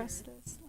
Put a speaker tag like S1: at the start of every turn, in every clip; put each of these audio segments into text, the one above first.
S1: press this.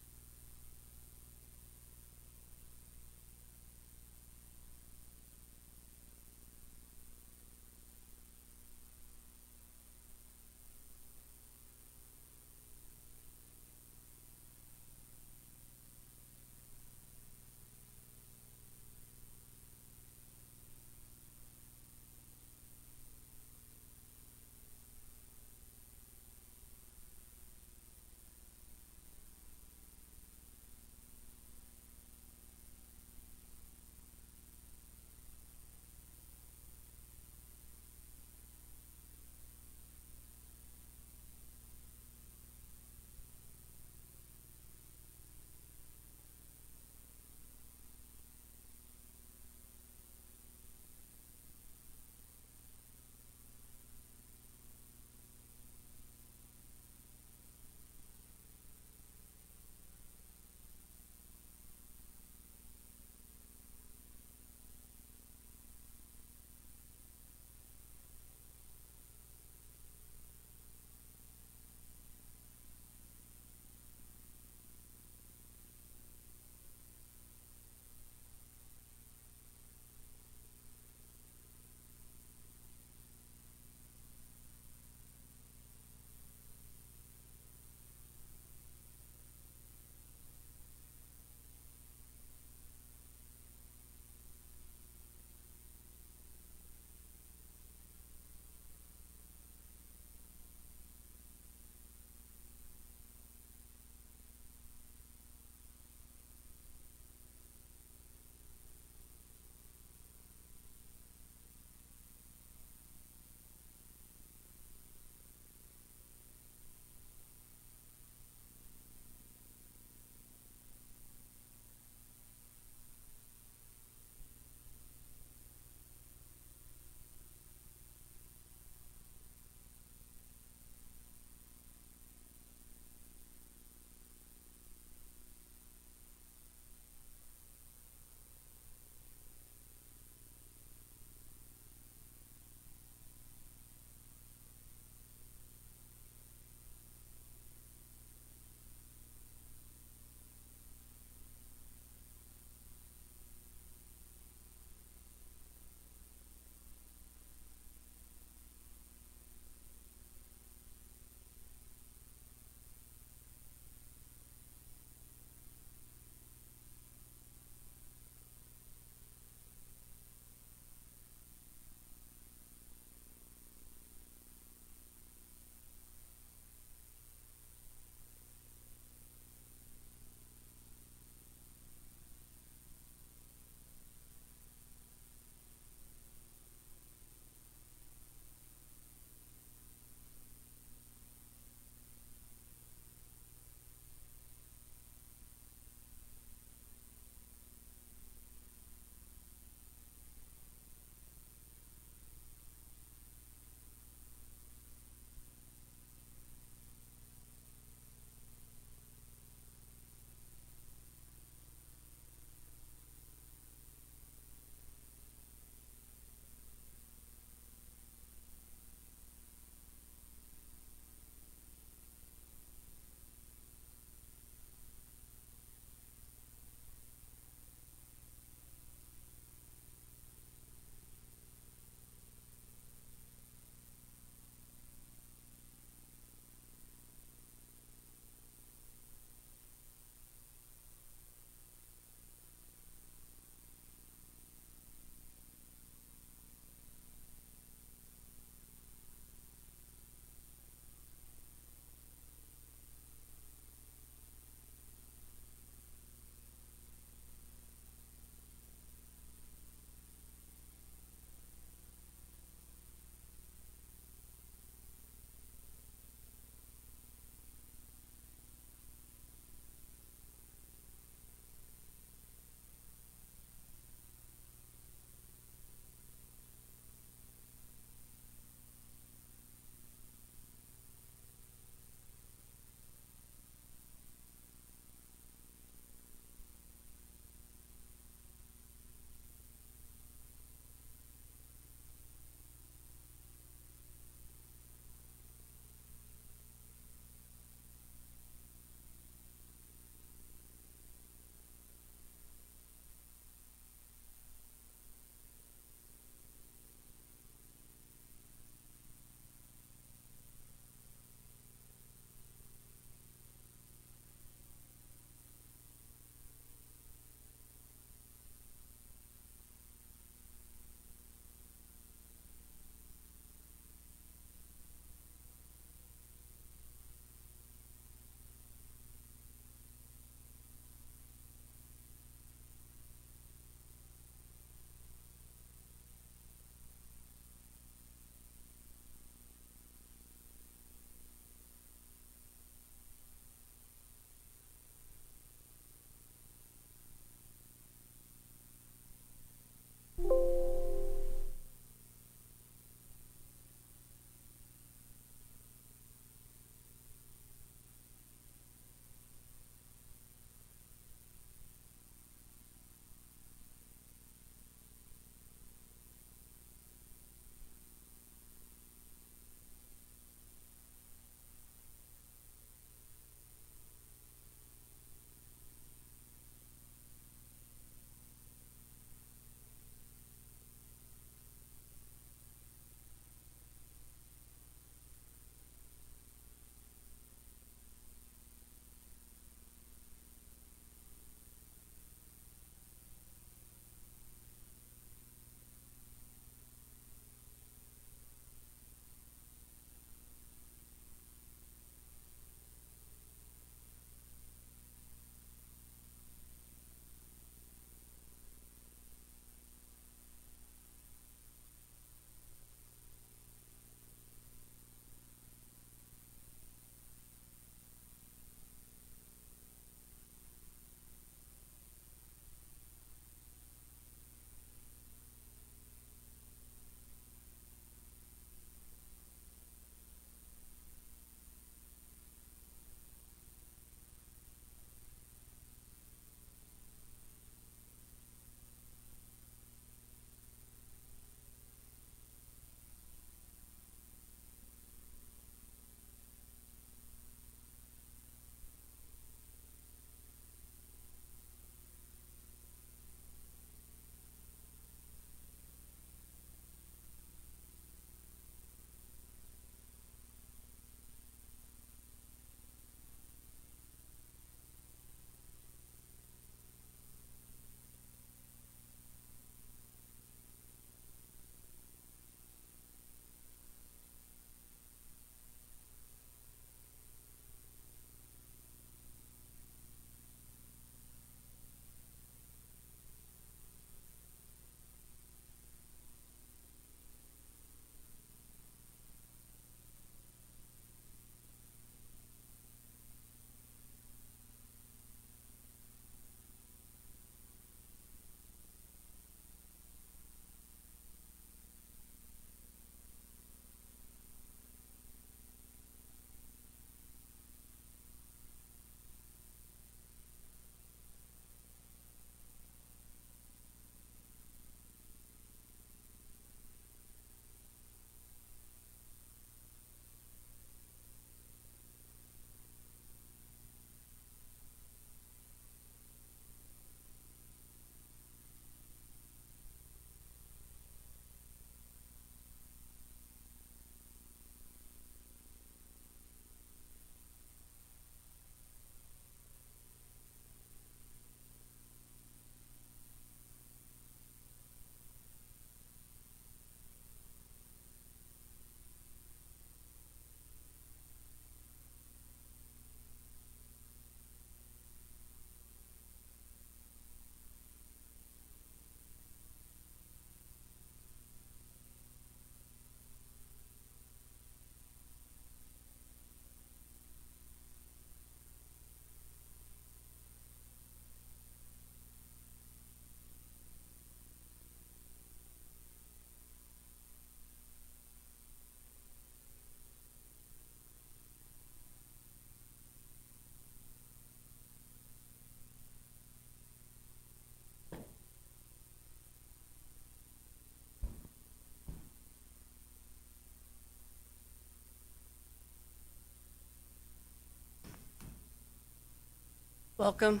S1: Welcome.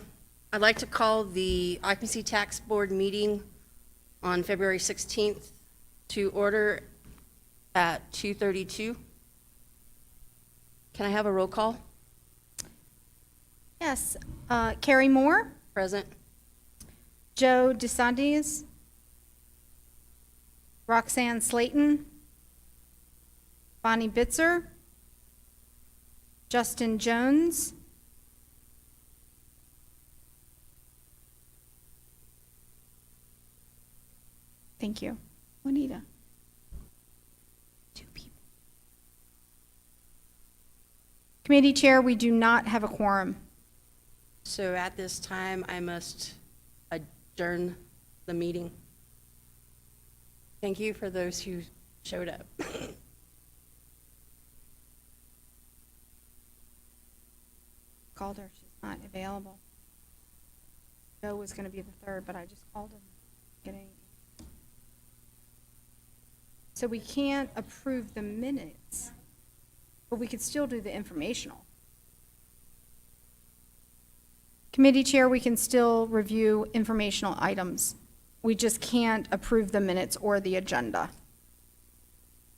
S1: I'd like to call the Occupancy Tax Board meeting on February 16th to order at 2:32. Can I have a roll call?
S2: Yes. Carrie Moore,
S1: Present.
S2: Joe DeSantis, Roxanne Slayton, Bonnie Bitzer, Justin Jones, thank you, Juanita. 2 people. Committee Chair, we do not have a quorum.
S1: So at this time, I must adjourn the meeting. Thank you for those who showed up.
S2: Called her, she's not available. Joe was going to be the third, but I just called him. So we can't approve the minutes, but we could still do the informational. Committee Chair, we can still review informational items. We just can't approve the minutes or the agenda.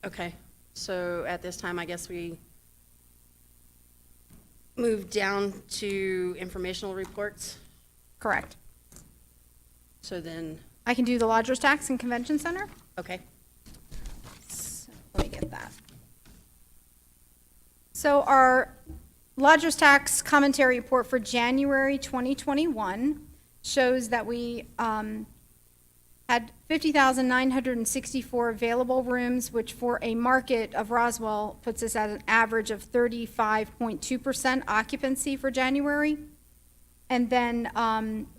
S1: Okay, so at this time, I guess we move down to informational reports.
S2: Correct.
S1: So then,
S2: I can do the Lodgers Tax and Convention Center.
S1: okay.
S2: So, let me get that. So our Lodgers Tax Commentary Report for January 2021 shows that we had 50,964 available rooms, which for a market of Roswell puts us at an average of 35.2% occupancy for January. And then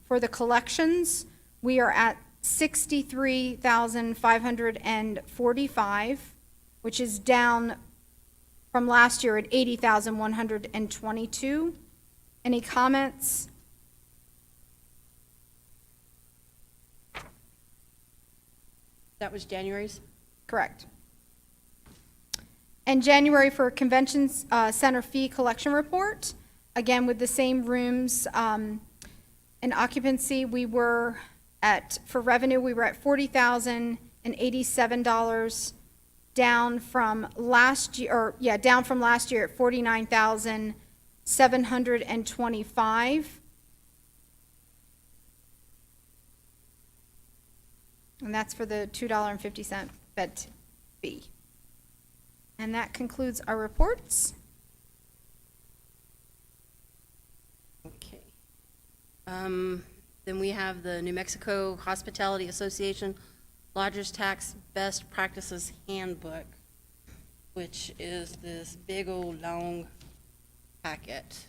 S2: for the collections, we are at 63,545, which is down from last year at 80,122. Any comments?
S1: That was January's?
S2: Correct. And January for Convention Center fee collection report, again with the same rooms and occupancy, we were at, for revenue, we were at $40,087, down from last year, down from last year at $49,725. And that's for the $2.50 bed fee. And that concludes our reports.
S1: Okay. Then we have the New Mexico Hospitality Association Lodgers Tax Best Practices Handbook, which is this big old long packet.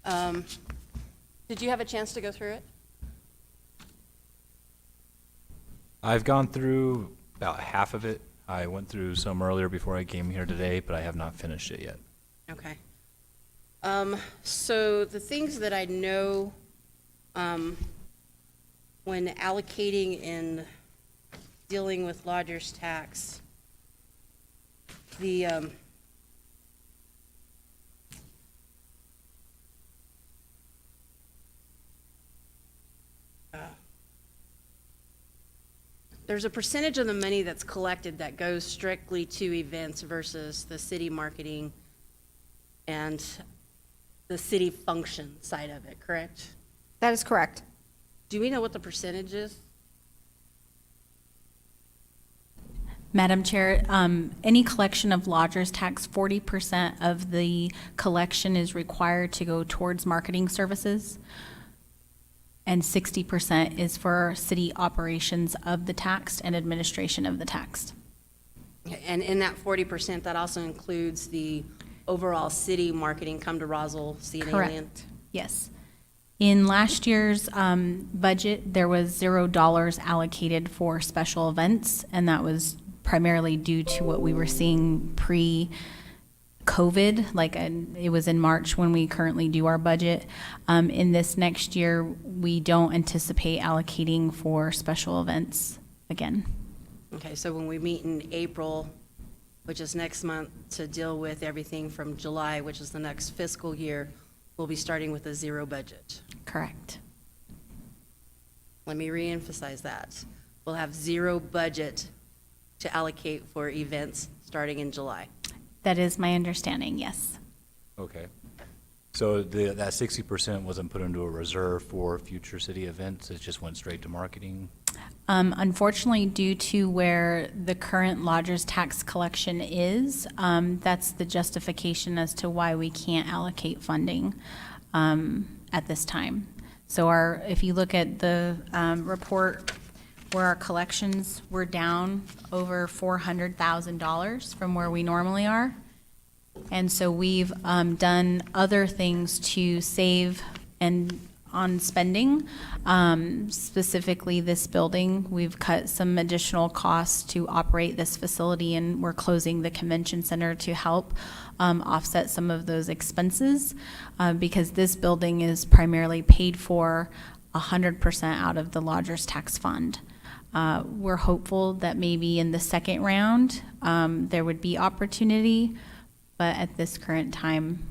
S1: Did you have a chance to go through it?
S3: I've gone through about half of it. I went through some earlier before I came here today, but I have not finished it yet.
S1: Okay. So the things that I know when allocating and dealing with lodgers tax, there's a percentage of the money that's collected that goes strictly to events versus the city marketing and the city function side of it, correct?
S2: That is correct.
S1: Do we know what the percentage is?
S4: Madam Chair, any collection of lodgers tax, 40% of the collection is required to go towards marketing services, and 60% is for city operations of the tax and administration of the tax.
S1: And in that 40%, that also includes the overall city marketing, come to Roswell, see an alien?
S4: Correct. Yes. In last year's budget, there was $0 allocated for special events, and that was primarily due to what we were seeing pre-COVID, it was in March when we currently do our budget. In this next year, we don't anticipate allocating for special events again.
S1: Okay, so when we meet in April, which is next month, to deal with everything from July, which is the next fiscal year, we'll be starting with a zero budget.
S4: Correct.
S1: Let me reemphasize that. We'll have zero budget to allocate for events starting in July.
S4: That is my understanding, yes.
S3: Okay. So that 60% wasn't put into a reserve for future city events, it just went straight to marketing?
S4: Unfortunately, due to where the current lodger's tax collection is, that's the justification as to why we can't allocate funding at this time. So if you look at the report where our collections were down over $400,000 from where we normally are. And so we've done other things to save and on spending, specifically this building. We've cut some additional costs to operate this facility, and we're closing the convention center to help offset some of those expenses because this building is primarily paid for 100% out of the lodger's tax fund. We're hopeful that maybe in the second round there would be opportunity, but at this current time,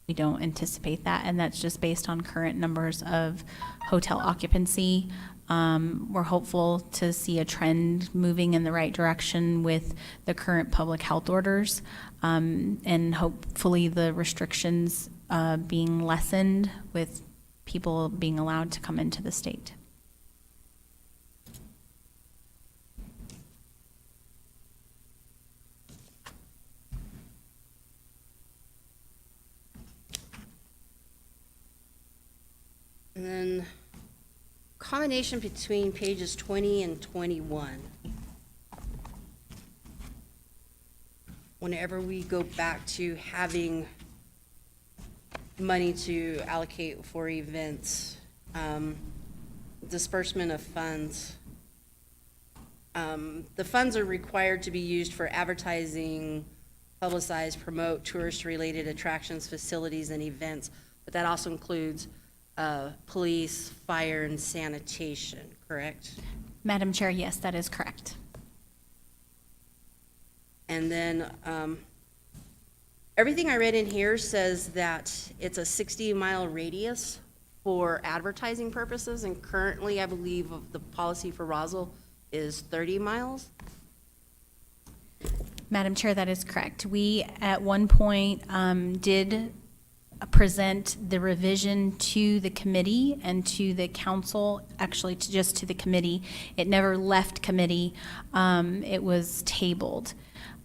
S4: we don't anticipate that, and that's just based on current numbers of hotel occupancy. We're hopeful to see a trend moving in the right direction with the current public health orders, and hopefully the restrictions being lessened with people being allowed to come into the state.
S1: And then combination between pages 20 and 21. Whenever we go back to having money to allocate for events, disbursement of funds, the funds are required to be used for advertising, publicize, promote tourist-related attractions, facilities, and events, but that also includes police, fire, and sanitation, correct?
S4: Madam Chair, yes, that is correct.
S1: And then everything I read in here says that it's a 60-mile radius for advertising purposes, and currently, I believe, of the policy for Roswell is 30 miles.
S4: Madam Chair, that is correct. We, at one point, did present the revision to the committee and to the council, actually just to the committee. It never left committee. It was tabled.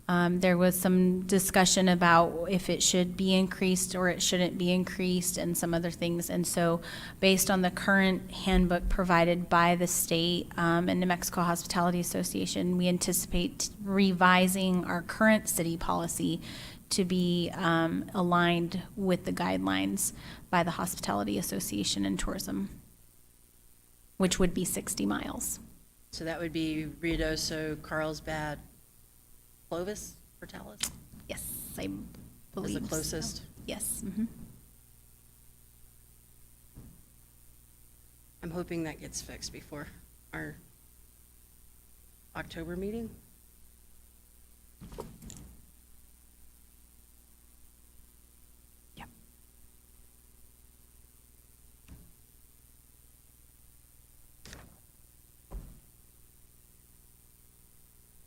S4: There was some discussion about if it should be increased or it shouldn't be increased and some other things. And so based on the current handbook provided by the state and New Mexico Hospitality Association, we anticipate revising our current city policy to be aligned with the guidelines by the Hospitality Association and Tourism, which would be 60 miles.
S1: So that would be Ruidoso, Carlsbad, Clovis, Portales
S4: Yes, I believe
S1: is the closest.
S4: so. Yes. Mhm.
S1: I'm hoping that gets fixed before our October meeting.
S4: Yep.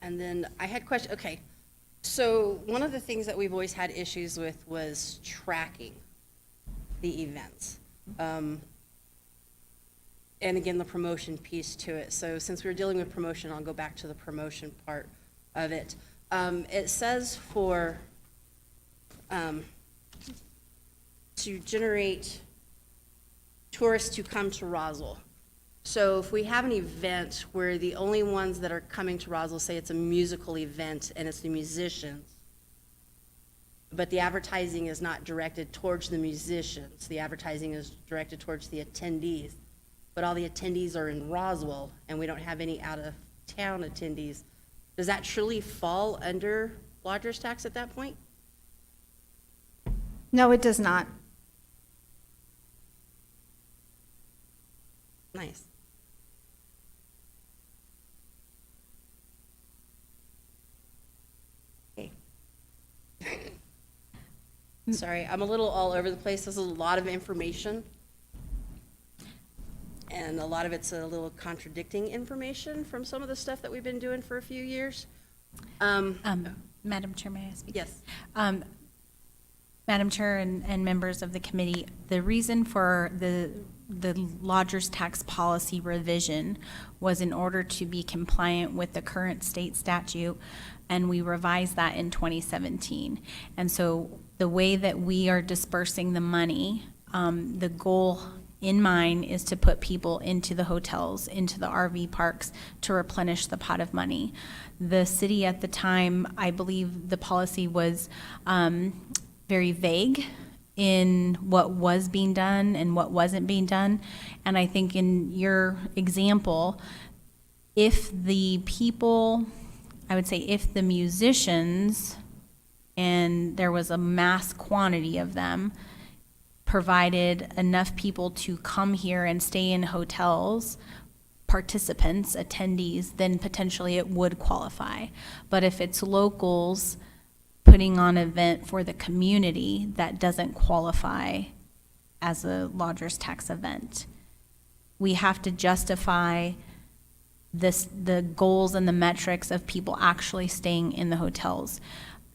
S1: And then I had question, okay, so one of the things that we've always had issues with was tracking the events. And again, the promotion piece to it. So since we're dealing with promotion, I'll go back to the promotion part of it. It says for, to generate tourists to come to Roswell. So if we have an event where the only ones that are coming to Roswell, say it's a musical event and it's the musicians, but the advertising is not directed towards the musicians, the advertising is directed towards the attendees, but all the attendees are in Roswell and we don't have any out-of-town attendees, does that truly fall under lodger's tax at that point?
S2: No, it does not.
S1: Nice. Okay. Sorry, I'm a little all over the place. This is a lot of information. And a lot of it's a little contradicting information from some of the stuff that we've been doing for a few years.
S4: Madam Chair, may I speak?
S1: Yes.
S4: Madam Chair and members of the committee, the reason for the lodger's tax policy revision was in order to be compliant with the current state statute, and we revised that in 2017. And so the way that we are dispersing the money, the goal in mind is to put people into the hotels, into the RV parks to replenish the pot of money. The city at the time, I believe the policy was very vague in what was being done and what wasn't being done. And I think in your example, if the people, I would say if the musicians, and there was a mass quantity of them, provided enough people to come here and stay in hotels, participants, attendees, then potentially it would qualify. But if it's locals putting on an event for the community, that doesn't qualify as a lodger's tax event. We have to justify the goals and the metrics of people actually staying in the hotels.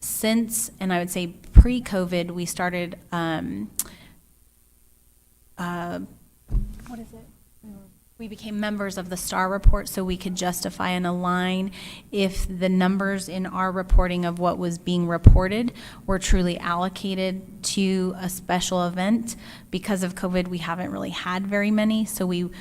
S4: Since, and I would say pre-COVID, we started what is it? We became members of the STAR report so we could justify and align if the numbers in our reporting of what was being reported were truly allocated to a special event. Because of COVID, we haven't really had very many, so we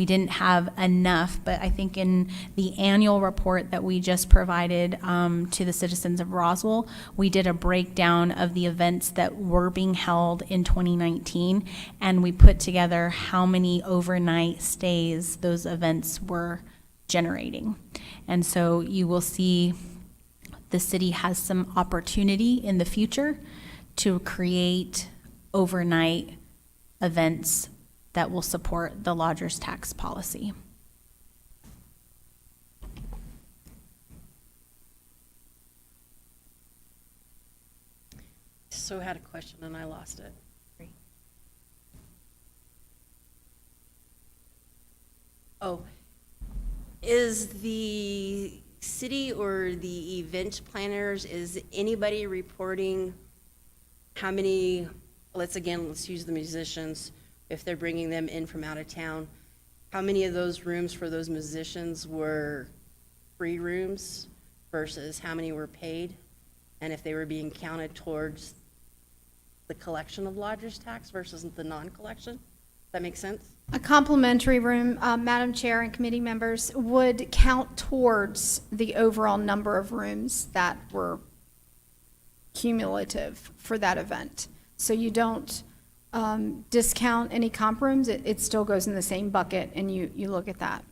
S4: didn't have enough. But I think in the annual report that we just provided to the citizens of Roswell, we did a breakdown of the events that were being held in 2019, and we put together how many overnight stays those events were generating. And so you will see the city has some opportunity in the future to create overnight events that will support the lodger's tax policy.
S1: So I had a question and I lost it. Oh, is the city or the event planners, is anybody reporting how many, let's use the musicians, if they're bringing them in from out of town, how many of those rooms for those musicians were free rooms versus how many were paid? And if they were being counted towards the collection of lodger's tax versus the non-collection? Does that make sense?
S2: A complimentary room, Madam Chair and committee members, would count towards the overall number of rooms that were cumulative for that event. So you don't discount any comp rooms, it still goes in the same bucket, and you look at that.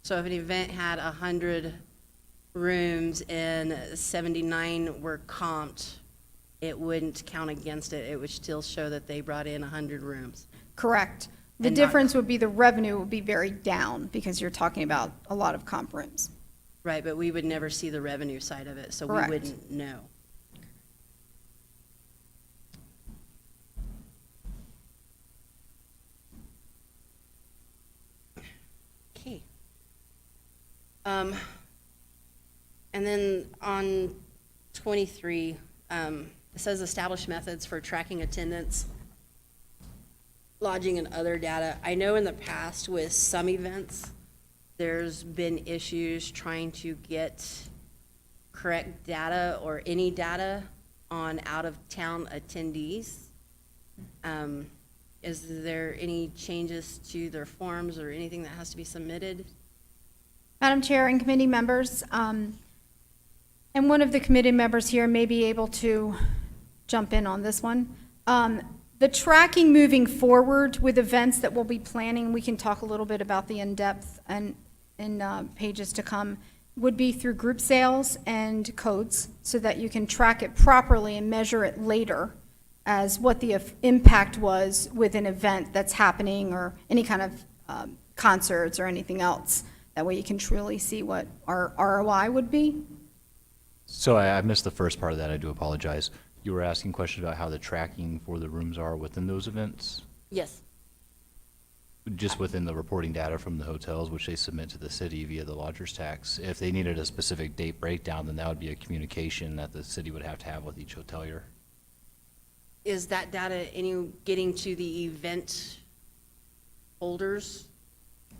S1: So if an event had 100 rooms and 79 were comped, it wouldn't count against it. It would still show that they brought in 100 rooms.
S2: Correct. The
S1: And not-
S2: difference would be the revenue would be very down because you're talking about a lot of comp rooms.
S1: Right, but we would never see the revenue side of it, so we
S2: Correct.
S1: wouldn't know. Okay. And then on 23, it says establish methods for tracking attendance, lodging, and other data. I know in the past with some events, there's been issues trying to get correct data or any data on out-of-town attendees. Is there any changes to their forms or anything that has to be submitted?
S2: Madam Chair and committee members, and one of the committee members here may be able to jump in on this one. The tracking moving forward with events that we'll be planning, we can talk a little bit about the in-depth and in pages to come, would be through group sales and codes so that you can track it properly and measure it later as what the impact was with an event that's happening or any kind of concerts or anything else. That way you can truly see what our ROI would be.
S3: So I missed the first part of that. I do apologize. You were asking questions about how the tracking for the rooms are within those events?
S1: Yes.
S3: Just within the reporting data from the hotels, which they submit to the city via the lodger's tax. If they needed a specific date breakdown, then that would be a communication that the city would have to have with each hotelier.
S1: Is that data getting to the event holders?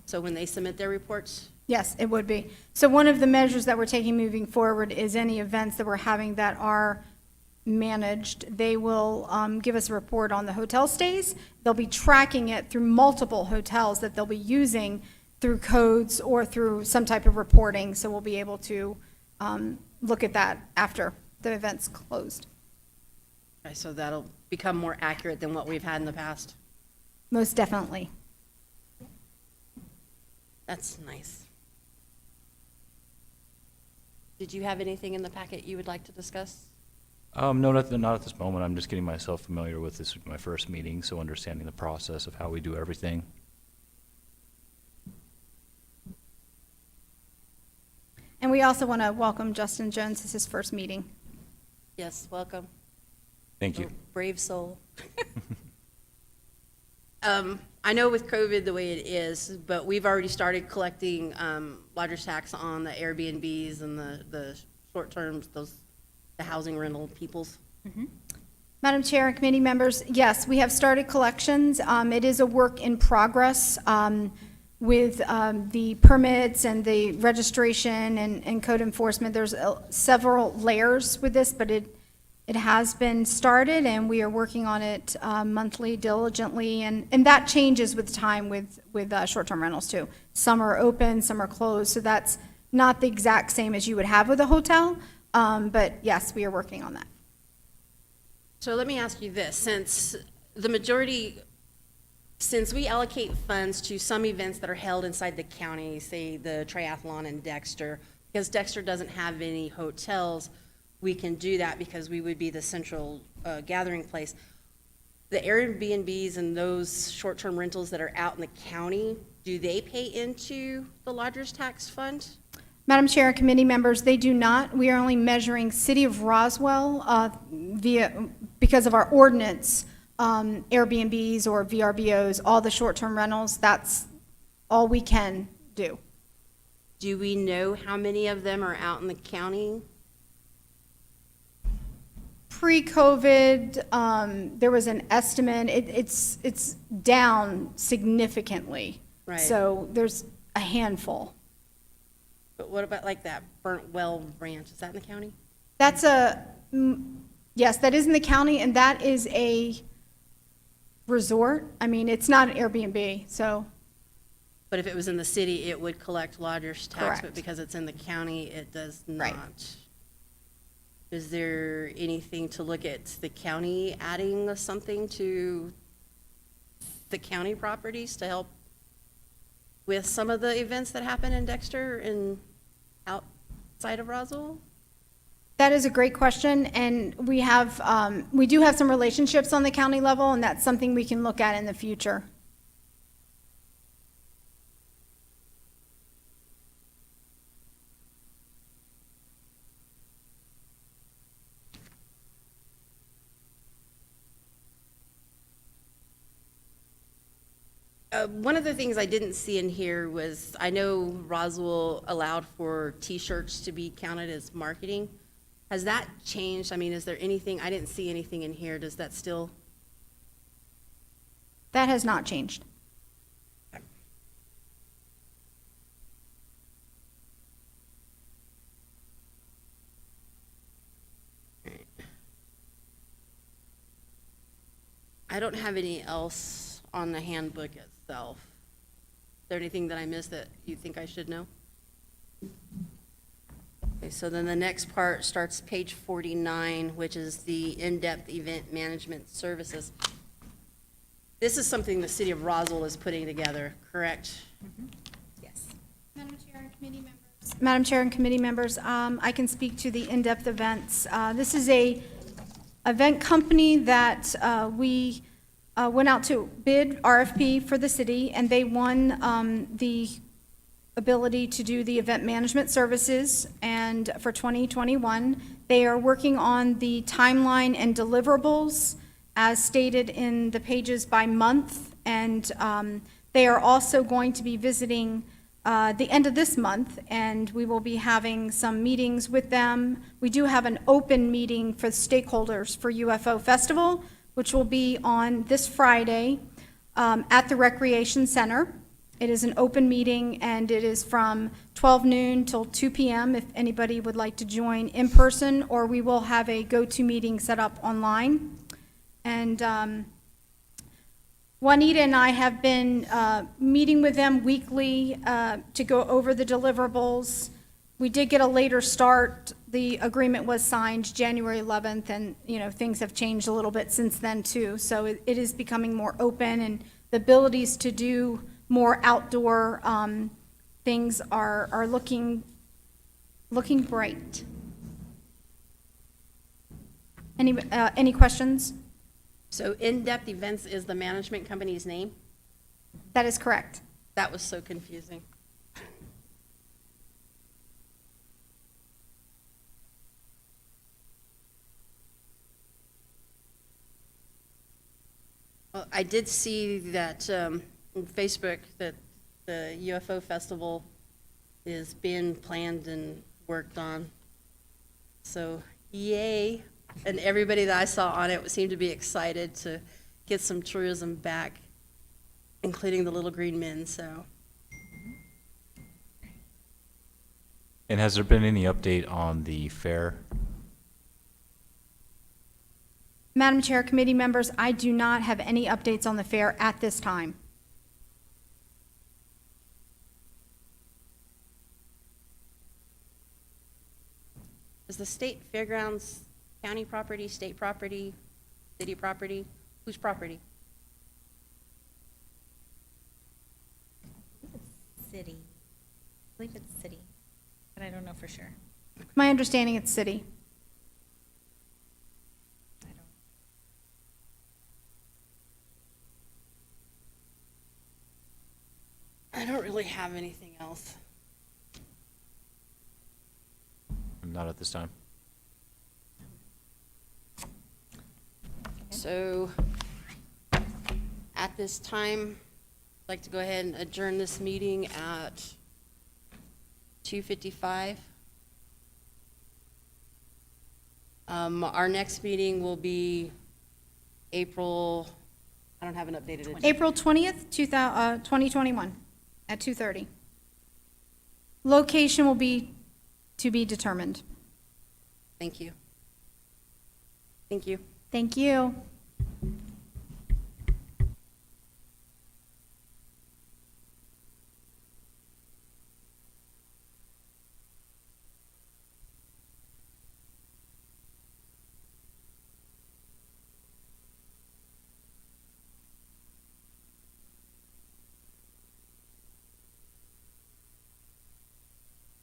S1: So when they submit their reports?
S2: Yes, it would be. So one of the measures that we're taking moving forward is any events that we're having that are managed, they will give us a report on the hotel stays. They'll be tracking it through multiple hotels that they'll be using through codes or through some type of reporting. So we'll be able to look at that after the event's closed.
S1: Okay, so that'll become more accurate than what we've had in the past.
S2: Most definitely.
S1: That's nice. Did you have anything in the packet you would like to discuss?
S3: No, not at this moment. I'm just getting myself familiar with this, my first meeting, so understanding the process of how we do everything.
S2: And we also want to welcome Justin Jones as his first meeting.
S1: Yes, welcome.
S3: Thank you.
S1: Oh, brave soul. I know with COVID the way it is, but we've already started collecting lodger's tax on the Airbnbs and the short terms, the housing rental peoples.
S2: Madam Chair and committee members, yes, we have started collections. It is a work in progress with the permits and the registration and code enforcement. There's several layers with this, but it has been started, and we are working on it monthly diligently, and that changes with time with short-term rentals too. Some are open, some are closed, so that's not the exact same as you would have with a hotel, but yes, we are working on that.
S1: So let me ask you this, since we allocate funds to some events that are held inside the county, say the triathlon in Dexter, because Dexter doesn't have any hotels, we can do that because we would be the central gathering place. The Airbnbs and those short-term rentals that are out in the county, do they pay into the lodger's tax fund?
S2: Madam Chair and committee members, they do not. We are only measuring City of Roswell because of our ordinance, Airbnbs or VRBOs, all the short-term rentals, that's all we can do.
S1: Do we know how many of them are out in the county?
S2: Pre-COVID, there was an estimate, it's down significantly.
S1: Right.
S2: So there's a handful.
S1: But what about like that Burnt Well Ranch, is that in the county?
S2: That's yes, that is in the county, and that is a resort. I mean, it's not an Airbnb, so,
S1: But if it was in the city, it would collect lodger's tax,
S2: Correct.
S1: but because it's in the county, it does
S2: Right.
S1: not. Is there anything to look at the county adding something to the county properties to help with some of the events that happen in Dexter and outside of Roswell?
S2: that is a great question, and we do have some relationships on the county level, and that's something we can look at in the future.
S1: One of the things I didn't see in here was, I know Roswell allowed for T-shirts to be counted as marketing. Has that changed? I mean, is there anything, I didn't see anything in here. Does that still?
S2: That has not changed.
S1: I don't have any else on the handbook itself. Is there anything that I missed that you think I should know? Okay, so then the next part starts page 49, which is the in-depth event management services. This is something the city of Roswell is putting together, correct?
S2: Yes. Madam Chair and committee members, I can speak to the in-depth events. This is a event company that we went out to bid RFP for the city, and they won the ability to do the event management services, and for 2021, they are working on the timeline and deliverables as stated in the pages by month, and they are also going to be visiting the end of this month, and we will be having some meetings with them. We do have an open meeting for stakeholders for UFO Festival, which will be on this Friday at the Recreation Center. It is an open meeting, and it is from 12 noon till 2 p.m. if anybody would like to join in person, or we will have a GoToMeeting set up online. And Juanita and I have been meeting with them weekly to go over the deliverables. We did get a later start. The agreement was signed January 11th, and, you know, things have changed a little bit since then, too. So it is becoming more open, and the abilities to do more outdoor things are looking bright. Any questions?
S1: So In-Depth Events is the management company's name?
S2: That is correct.
S1: That was so confusing. Well, I did see that on Facebook that the UFO Festival is being planned and worked on. So yay. And everybody that I saw on it seemed to be excited to get some tourism back, including the Little Green Men, so.
S3: And has there been any update on the fair?
S2: Madam Chair, committee members, I do not have any updates on the fair at this time.
S1: Is the state fairgrounds county property, state property, city property? Whose property?
S4: City. I believe it's city, but I don't know for sure.
S2: My understanding, it's city.
S1: I don't really have anything else.
S3: Not at this time.
S1: So at this time, I'd like to go ahead and adjourn this meeting at 2:55. Our next meeting will be April, I don't have an updated agenda.
S2: April 20th, 2021, at 2:30. Location will be to be determined.
S1: Thank you. Thank you.
S2: Thank you.